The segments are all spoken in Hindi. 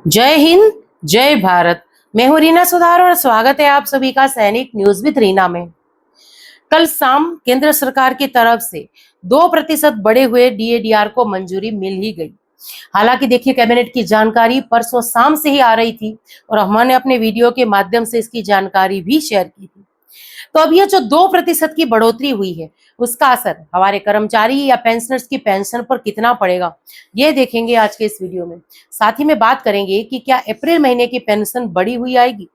जय हिंद, जय भारत। मैं हूं रीना सुधार और स्वागत है आप सभी का सैनिक न्यूज विद रीना में। कल शाम केंद्र सरकार की तरफ से 2% बढ़े हुए डीएडीआर को मंजूरी मिल ही गई। हालांकि देखिए, कैबिनेट की जानकारी परसों शाम से ही आ रही थी और हमने अपने वीडियो के माध्यम से इसकी जानकारी भी शेयर की थी। तो अब ये जो 2% की बढ़ोतरी हुई है, उसका असर हमारे कर्मचारी या पेंशनर्स की पेंशन पर कितना पड़ेगा, ये देखेंगे आज के इस वीडियो में। साथ ही में बात करेंगे कि क्या अप्रैल महीने की पेंशन बढ़ी हुई आएगी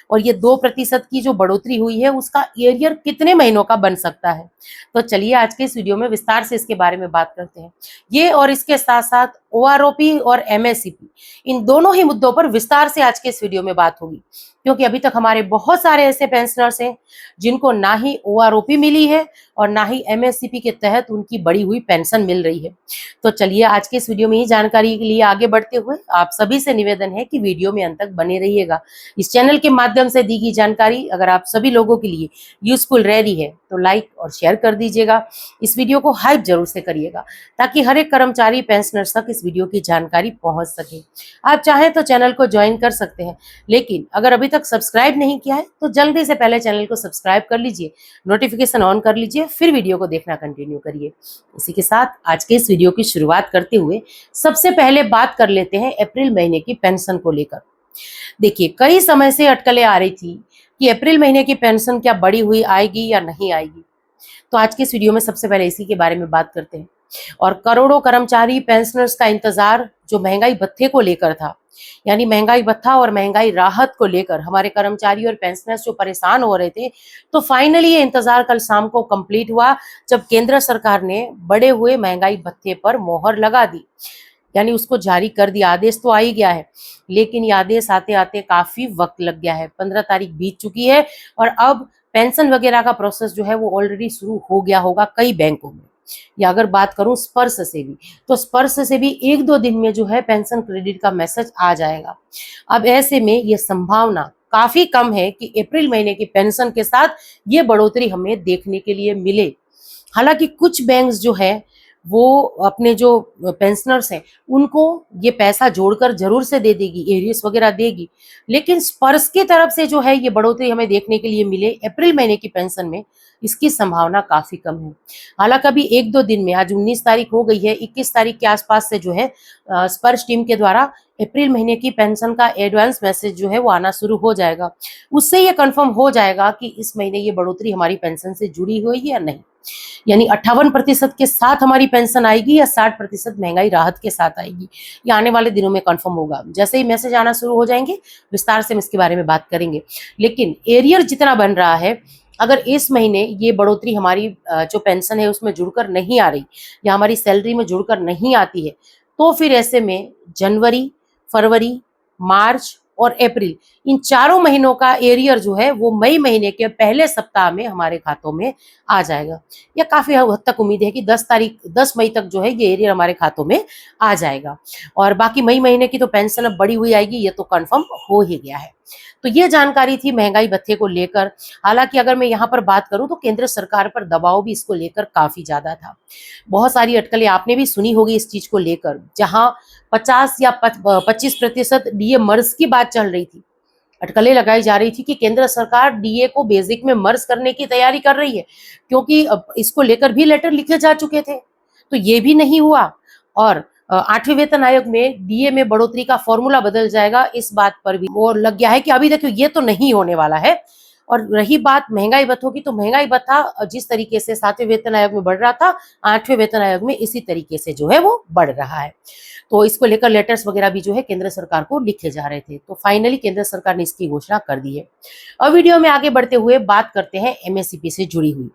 और ये 2% की जो बढ़ोतरी हुई है उसका एरियर कितने महीनों का बन सकता है। तो चलिए आज के इस वीडियो में विस्तार से इसके बारे में बात करते हैं। ये और इसके साथ साथ ओआरओपी और एमएससीपी, इन दोनों ही मुद्दों पर विस्तार से आज के इस वीडियो में बात होगी, क्योंकि अभी तक हमारे बहुत सारे ऐसे पेंशनर्स हैं जिनको ना ही ओआरओपी मिली है और ना ही एमएससीपी के तहत उनकी बढ़ी हुई पेंशन मिल रही है। तो चलिए आज के इस वीडियो में ही जानकारी के लिए आगे बढ़ते हुए आप सभी से निवेदन है कि वीडियो में अंत तक बने रहिएगा। इस चैनल के माध्यम से दी गई जानकारी अगर आप सभी लोगों के लिए यूजफुल रह रही है तो लाइक और शेयर कर दीजिएगा। इस वीडियो को हाइप जरूर से करिएगा ताकि हर एक कर्मचारी पेंशनर्स तक इस वीडियो की जानकारी पहुंच सके। आप चाहें तो चैनल को ज्वाइन कर सकते हैं, लेकिन अगर अभी तक सब्सक्राइब नहीं किया है तो जल्दी से पहले चैनल को सब्सक्राइब कर लीजिए, नोटिफिकेशन ऑन कर लीजिए, फिर वीडियो को देखना कंटिन्यू करिए। इसी के साथ आज के इस वीडियो की शुरुआत करते हुए सबसे पहले बात कर लेते हैं अप्रैल महीने की पेंशन को लेकर। देखिए, कई समय से अटकलें आ रही थी कि अप्रैल महीने की पेंशन क्या बढ़ी हुई आएगी या नहीं आएगी। तो आज के इस वीडियो में सबसे पहले इसी के बारे में बात करते हैं। और करोड़ों कर्मचारी पेंशनर्स का इंतजार जो महंगाई भत्ते को लेकर था, यानी महंगाई भत्ता और महंगाई राहत को लेकर हमारे कर्मचारी और पेंशनर्स जो परेशान हो रहे थे, तो फाइनली ये इंतजार कल शाम को कंप्लीट हुआ जब केंद्र सरकार ने बढ़े हुए महंगाई भत्ते पर मोहर लगा दी, यानी उसको जारी कर दिया। आदेश तो आ ही गया है, लेकिन ये आदेश आते आते काफी वक्त लग गया है। 15 तारीख बीत चुकी है और अब पेंशन वगैरह का प्रोसेस जो है वो ऑलरेडी शुरू हो गया होगा कई बैंकों में। या अगर बात करूं स्पर्श से भी, तो स्पर्श से भी 1-2 दिन में जो है पेंशन क्रेडिट का मैसेज आ जाएगा। अब ऐसे में ये संभावना काफी कम है कि अप्रैल महीने की पेंशन के साथ ये बढ़ोतरी हमें देखने के लिए मिले। हालांकि कुछ बैंक्स जो है वो अपने जो पेंशनर्स हैं उनको ये पैसा जोड़कर जरूर से दे देगी, एरियस वगैरह देगी, लेकिन स्पर्श की तरफ से जो है ये बढ़ोतरी हमें देखने के लिए मिले अप्रैल महीने की पेंशन में, इसकी संभावना काफी कम है। हालांकि अभी 1-2 दिन में, आज 19 तारीख हो गई है, 21 तारीख के आसपास से जो है स्पर्श टीम के द्वारा अप्रैल महीने की पेंशन का एडवांस मैसेज जो है वो आना शुरू हो जाएगा। उससे ये कंफर्म हो जाएगा कि इस महीने ये बढ़ोतरी हमारी पेंशन से जुड़ी हुई है या नहीं, यानी 58% के साथ हमारी पेंशन आएगी या 60% महंगाई राहत के साथ आएगी। ये आने वाले दिनों में कंफर्म होगा। जैसे ही मैसेज आना शुरू हो जाएंगे विस्तार से हम इसके बारे में बात करेंगे। लेकिन एरियर जितना बन रहा है, अगर इस महीने ये बढ़ोतरी हमारी जो पेंशन है उसमें जुड़कर नहीं आ रही या हमारी सैलरी में जुड़कर नहीं आती है, तो फिर ऐसे में जनवरी, फरवरी, मार्च और अप्रैल, इन चारों महीनों का एरियर जो है वो मई महीने के पहले सप्ताह में हमारे खातों में आ जाएगा। यह काफी हद तक उम्मीद है कि 10 मई तक जो है ये एरियर हमारे खातों में आ जाएगा और बाकी मई महीने की तो पेंशन अब बढ़ी हुई आएगी, ये तो कंफर्म हो ही गया है। तो ये जानकारी थी महंगाई भत्ते को लेकर। हालांकि अगर मैं यहाँ पर बात करूं तो केंद्र सरकार पर दबाव भी इसको लेकर काफी ज्यादा था। बहुत सारी अटकलें आपने भी सुनी होगी इस चीज को लेकर, जहां 50 या 25% डीए मर्ज की बात चल रही थी। अटकलें लगाई जा रही थी कि केंद्र सरकार डीए को बेसिक में मर्ज करने की तैयारी कर रही है, क्योंकि इसको लेकर भी लेटर लिखे जा चुके थे। तो ये भी नहीं हुआ और 8वें वेतन आयोग में डीए में बढ़ोतरी का फॉर्मूला बदल जाएगा, इस बात पर भी और लग गया है कि अभी देखिए ये तो नहीं होने वाला है। और रही बात महंगाई भत्तों की, तो महंगाई भत्ता जिस तरीके से 7वें वेतन आयोग में बढ़ रहा था, 8वें वेतन आयोग में इसी तरीके से जो है वो बढ़ रहा है। तो इसको लेकर लेटर्स वगैरह भी जो है केंद्र सरकार को लिखे जा रहे थे। तो फाइनली केंद्र सरकार ने इसकी घोषणा कर दी है। अब वीडियो में आगे बढ़ते हुए बात करते हैं एमएससीपी से जुड़ी हुई।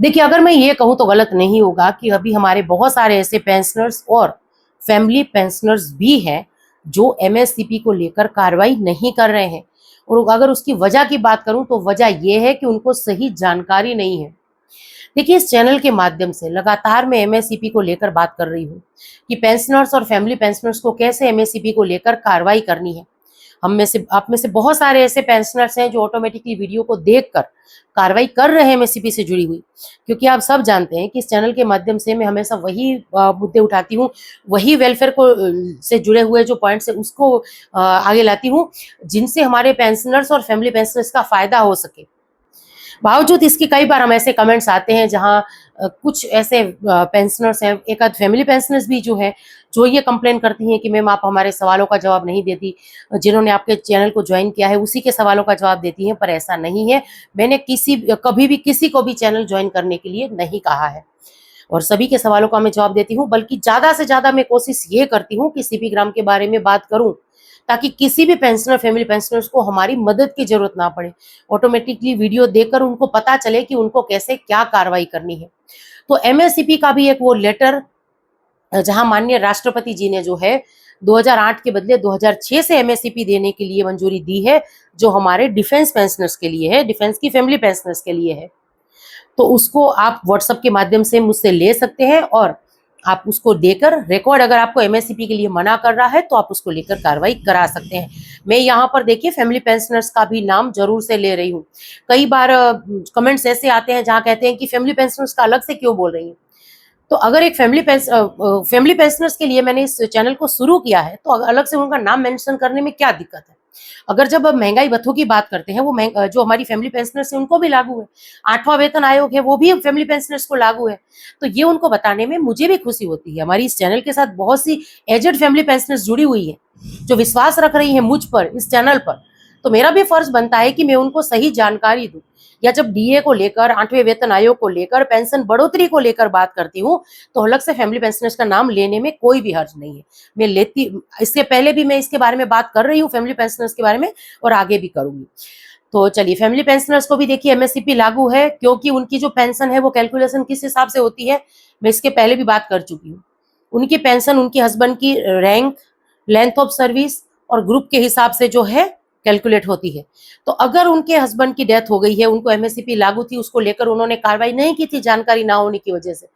देखिए, अगर मैं ये कहूँ तो गलत नहीं होगा कि अभी हमारे बहुत सारे ऐसे पेंशनर्स और फैमिली पेंशनर्स भी हैं जो एमएससीपी को लेकर कार्रवाई नहीं कर रहे हैं। और अगर उसकी वजह की बात करूं तो वजह यह है कि उनको सही जानकारी नहीं है। देखिए, इस चैनल के माध्यम से लगातार मैं एमएससीपी को लेकर बात कर रही हूँ कि पेंशनर्स और फैमिली पेंशनर्स को कैसे एमएससीपी को लेकर कार्रवाई करनी है। आप में से बहुत सारे ऐसे पेंशनर्स हैं जो ऑटोमेटिकली वीडियो को देखकर कार्रवाई कर रहे हैं एमएससीपी से जुड़ी हुई, क्योंकि आप सब जानते हैं कि इस चैनल के माध्यम से मैं हमेशा वही मुद्दे उठाती हूँ, वही वेलफेयर को से जुड़े हुए जो पॉइंट्स है उसको आगे लाती हूँ, जिनसे हमारे पेंशनर्स और फैमिली पेंशनर्स का फायदा हो सके। बावजूद इसके कई बार हम ऐसे कमेंट्स आते हैं जहां कुछ ऐसे पेंशनर्स हैं, एक आध फैमिली पेंशनर्स भी जो है, जो ये कंप्लेन करती हैं कि मैम आप हमारे सवालों का जवाब नहीं देती, जिन्होंने आपके चैनल को ज्वाइन किया है उसी के सवालों का जवाब देती हैं, पर ऐसा नहीं है। मैंने कभी भी किसी को भी चैनल ज्वाइन करने के लिए नहीं कहा है और सभी के सवालों का मैं जवाब देती हूँ, बल्कि ज्यादा से ज्यादा मैं कोशिश ये करती हूँ कि सीपी ग्राम के बारे में बात करूं, ताकि किसी भी पेंशनर, फैमिली पेंशनर्स को हमारी मदद की जरूरत ना पड़े। ऑटोमेटिकली वीडियो देखकर उनको पता चले कि उनको कैसे क्या कार्रवाई करनी है। तो एमएससीपी का भी एक वो लेटर, जहां माननीय राष्ट्रपति जी ने जो है 2008 के बदले 2006 से एमएससीपी देने के लिए मंजूरी दी है, जो हमारे डिफेंस पेंशनर्स के लिए है, डिफेंस की फैमिली पेंशनर्स के लिए है। तो उसको आप व्हाट्सएप के माध्यम से मुझसे ले सकते हैं और आप उसको देकर रिकॉर्ड, अगर आपको एमएससीपी के लिए मना कर रहा है तो आप उसको लेकर कार्रवाई करा सकते हैं। मैं यहाँ पर देखिए फैमिली पेंशनर्स का भी नाम जरूर से ले रही हूँ। कई बार कमेंट्स ऐसे आते हैं जहाँ कहते हैं कि फैमिली पेंशनर्स का अलग से क्यों बोल रही हैं। तो अगर एक फैमिली पेंशनर्स के लिए मैंने इस चैनल को शुरू किया है तो अलग से उनका नाम मेंशन करने में क्या दिक्कत है। अगर जब अब महंगाई भत्तों की बात करते हैं, वो जो हमारी फैमिली पेंशनर्स है उनको भी लागू है, 8वां वेतन आयोग है वो भी फैमिली पेंशनर्स को लागू है, तो ये उनको बताने में मुझे भी खुशी होती है। हमारी इस चैनल के साथ बहुत सी एजेड फैमिली पेंशनर्स जुड़ी हुई है जो विश्वास रख रही है मुझ पर, इस चैनल पर, तो मेरा भी फर्ज बनता है कि मैं उनको सही जानकारी दूं। या जब डीए को लेकर, 8वें वेतन आयोग को लेकर, पेंशन बढ़ोतरी को लेकर बात करती हूँ, तो अलग से फैमिली पेंशनर्स का नाम लेने में कोई भी हर्ज नहीं है। मैं लेती, इससे पहले भी मैं इसके बारे में बात कर रही हूँ फैमिली पेंशनर्स के बारे में, और आगे भी करूंगी। तो चलिए, फैमिली पेंशनर्स को भी देखिए एमएससीपी लागू है, क्योंकि उनकी जो पेंशन है वो कैलकुलेशन किस हिसाब से होती है, मैं इसके पहले भी बात कर चुकी हूँ। उनकी पेंशन उनके हस्बैंड की रैंक, लेंथ ऑफ सर्विस और ग्रुप के हिसाब से जो है कैलकुलेट होती है। तो अगर उनके हस्बैंड की डेथ हो गई है, उनको एमएससीपी लागू थी, उसको लेकर उन्होंने कार्रवाई नहीं की थी जानकारी ना होने की वजह से,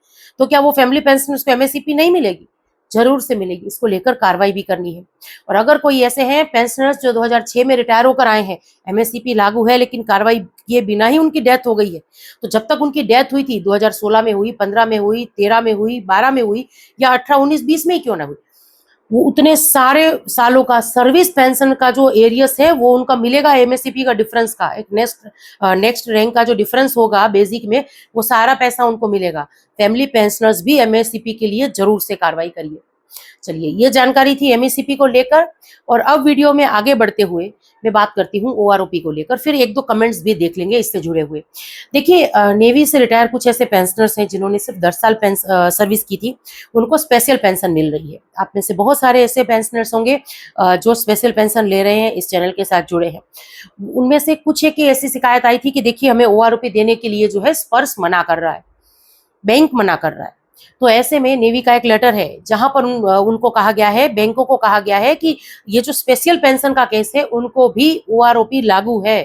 तो क्या वो फैमिली पेंशनर्स को एमएससीपी नहीं मिलेगी? जरूर से मिलेगी। इसको लेकर कार्रवाई भी करनी है। और अगर कोई ऐसे हैं पेंशनर्स जो 2006 में रिटायर होकर आए हैं, एमएससीपी लागू है लेकिन कार्रवाई किए बिना ही उनकी डेथ हो गई है, तो जब तक उनकी डेथ हुई थी, 2016 में हुई, 15 में हुई, 13 में हुई, 12 में हुई, या 18, 19, 20 में ही क्यों ना हुई, वो उतने सारे सालों का सर्विस पेंशन का जो एरियस है वो उनका मिलेगा। एमएससीपी का डिफरेंस का, एक नेक्स्ट रैंक का जो डिफरेंस होगा बेसिक में, वो सारा पैसा उनको मिलेगा। फैमिली पेंशनर्स भी एमएससीपी के लिए जरूर से कार्रवाई करिए। चलिए, ये जानकारी थी एमएससीपी को लेकर। और अब वीडियो में आगे बढ़ते हुए मैं बात करती हूँ ओआरओपी को लेकर, फिर एक दो कमेंट्स भी देख लेंगे इससे जुड़े हुए। देखिए, नेवी से रिटायर कुछ ऐसे पेंशनर्स हैं जिन्होंने सिर्फ 10 साल सर्विस की थी, उनको स्पेशल पेंशन मिल रही है। आप में से बहुत सारे ऐसे पेंशनर्स होंगे जो स्पेशल पेंशन ले रहे हैं, इस चैनल के साथ जुड़े हैं। उनमें से कुछ एक ऐसी शिकायत आई थी कि देखिए, हमें ओआरओपी देने के लिए जो है स्पर्श मना कर रहा है, बैंक मना कर रहा है। तो ऐसे में नेवी का एक लेटर है जहां पर उनको कहा गया है, बैंकों को कहा गया है कि ये जो स्पेशल पेंशन का केस है उनको भी ओआरओपी लागू है।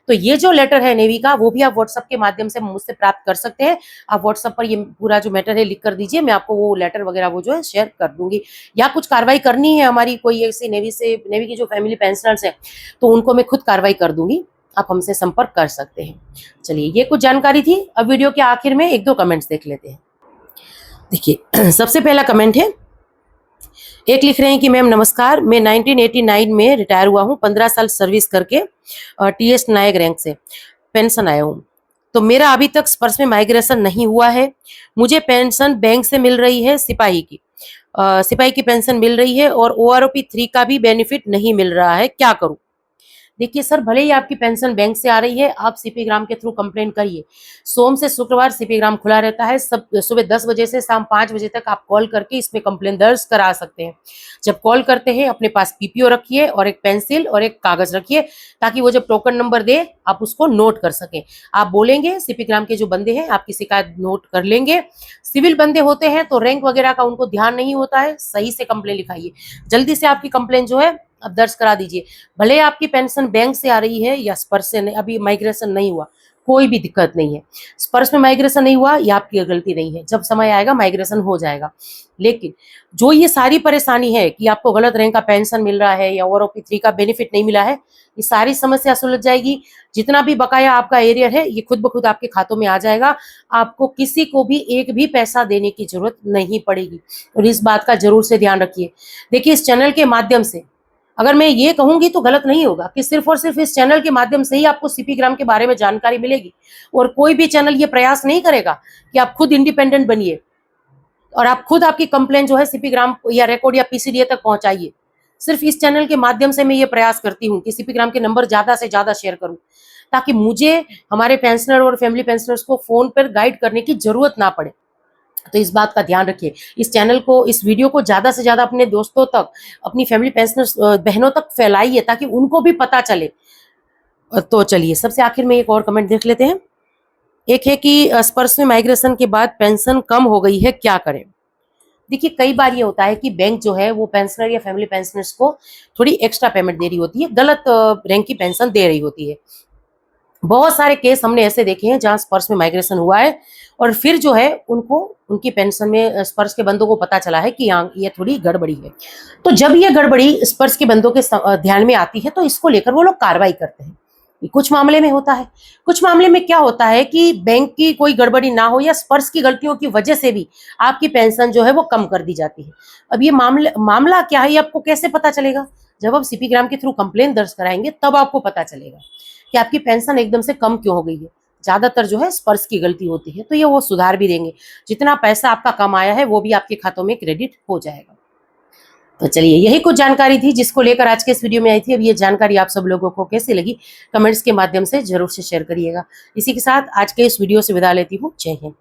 तो ये जो लेटर है नेवी का, वो भी आप व्हाट्सएप के माध्यम से मुझसे प्राप्त कर सकते हैं। आप व्हाट्सएप पर ये पूरा जो मैटर है लिख कर दीजिए, मैं आपको वो लेटर वगैरह वो जो है शेयर कर दूंगी। या कुछ कार्रवाई करनी है हमारी कोई ऐसी नेवी की जो फैमिली पेंशनर्स है, तो उनको मैं खुद कार्रवाई कर दूंगी, आप हमसे संपर्क कर सकते हैं। चलिए, ये कुछ जानकारी थी। अब वीडियो के आखिर में एक दो कमेंट्स देख लेते हैं। देखिए, सबसे पहला कमेंट है, एक लिख रहे हैं कि मैम नमस्कार, मैं 1989 में रिटायर हुआ हूँ, 15 साल सर्विस करके टीएस नायक रैंक से पेंशन आया हूँ। तो मेरा अभी तक स्पर्श में माइग्रेशन नहीं हुआ है। मुझे पेंशन बैंक से मिल रही है, सिपाही की पेंशन मिल रही है, और ओआरओपी 3 का भी बेनिफिट नहीं मिल रहा है, क्या करूँ? देखिए सर, भले ही आपकी पेंशन बैंक से आ रही है, आप सीपी ग्राम के थ्रू कंप्लेन करिए। सोम से शुक्रवार सीपी ग्राम खुला रहता है, सब सुबह 10 बजे से शाम 5 बजे तक आप कॉल करके इसमें कंप्लेन दर्ज करा सकते हैं। जब कॉल करते हैं अपने पास पीपीओ रखिए और एक पेंसिल और एक कागज रखिए, ताकि वो जब टोकन नंबर दे आप उसको नोट कर सकें। आप बोलेंगे, सीपी ग्राम के जो बंदे हैं आपकी शिकायत नोट कर लेंगे। सिविल बंदे होते हैं तो रैंक वगैरह का उनको ध्यान नहीं होता है, सही से कंप्लेन लिखाइए, जल्दी से आपकी कंप्लेन जो है अब दर्ज करा दीजिए। भले आपकी पेंशन बैंक से आ रही है या स्पर्श से, अभी माइग्रेशन नहीं हुआ, कोई भी दिक्कत नहीं है। स्पर्श में माइग्रेशन नहीं हुआ, ये आपकी गलती नहीं है, जब समय आएगा माइग्रेशन हो जाएगा। लेकिन जो ये सारी परेशानी है कि आपको गलत रैंक का पेंशन मिल रहा है या OPO3 का बेनिफिट नहीं मिला है, ये सारी समस्या सुलझ जाएगी। जितना भी बकाया आपका एरियर है ये खुद ब खुद आपके खातों में आ जाएगा। आपको किसी को भी एक भी पैसा देने की जरूरत नहीं पड़ेगी, और इस बात का जरूर से ध्यान रखिए। देखिए, इस चैनल के माध्यम से अगर मैं ये कहूंगी तो गलत नहीं होगा कि सिर्फ और सिर्फ इस चैनल के माध्यम से ही आपको सीपी ग्राम के बारे में जानकारी मिलेगी, और कोई भी चैनल ये प्रयास नहीं करेगा कि आप खुद इंडिपेंडेंट बनिए और आप खुद आपकी कंप्लेंट जो है सीपी ग्राम या रिकॉर्ड या PCDA तक पहुंचाइए। सिर्फ इस चैनल के माध्यम से मैं ये प्रयास करती हूँ कि सीपी ग्राम के नंबर ज्यादा से ज्यादा शेयर करूं, ताकि मुझे हमारे पेंशनर और फैमिली पेंशनर्स को फोन पर गाइड करने की जरूरत ना पड़े। तो इस बात का ध्यान रखिए, इस चैनल को, इस वीडियो को ज्यादा से ज्यादा अपने दोस्तों तक, अपनी फैमिली पेंशनर्स बहनों तक फैलाइए ताकि उनको भी पता चले। तो चलिए सबसे आखिर में एक और कमेंट देख लेते हैं। एक है कि स्पर्श में माइग्रेशन के बाद पेंशन कम हो गई है, क्या करें। देखिए, कई बार ये होता है कि बैंक जो है वो पेंशनर या फैमिली पेंशनर्स को थोड़ी एक्स्ट्रा पेमेंट दे रही होती है, गलत रैंक की पेंशन दे रही होती है। बहुत सारे केस हमने ऐसे देखे हैं जहां स्पर्श में माइग्रेशन हुआ है और फिर जो है उनको उनकी पेंशन में स्पर्श के बंदों को पता चला है कि यहाँ ये थोड़ी गड़बड़ी है। तो जब ये गड़बड़ी स्पर्श के बंदों के ध्यान में आती है तो इसको लेकर वो लोग कार्रवाई करते हैं। कुछ मामले में होता है, कुछ मामले में क्या होता है कि बैंक की कोई गड़बड़ी ना हो या स्पर्श की गलतियों की वजह से भी आपकी पेंशन जो है वो कम कर दी जाती है। अब ये मामला क्या है, ये आपको कैसे पता चलेगा? जब आप सीपी ग्राम के थ्रू कंप्लेन दर्ज कराएंगे तब आपको पता चलेगा कि आपकी पेंशन एकदम से कम क्यों हो गई है। ज्यादातर जो है स्पर्श की गलती होती है, तो ये वो सुधार भी देंगे। जितना पैसा आपका कम आया है वो भी आपके खातों में क्रेडिट हो जाएगा। तो चलिए, यही कुछ जानकारी थी जिसको लेकर आज के इस वीडियो में आई थी। अब ये जानकारी आप सब लोगों को कैसी लगी कमेंट्स के माध्यम से जरूर से शेयर करिएगा। इसी के साथ आज के इस वीडियो से विदा लेती हूँ। जय हिंद।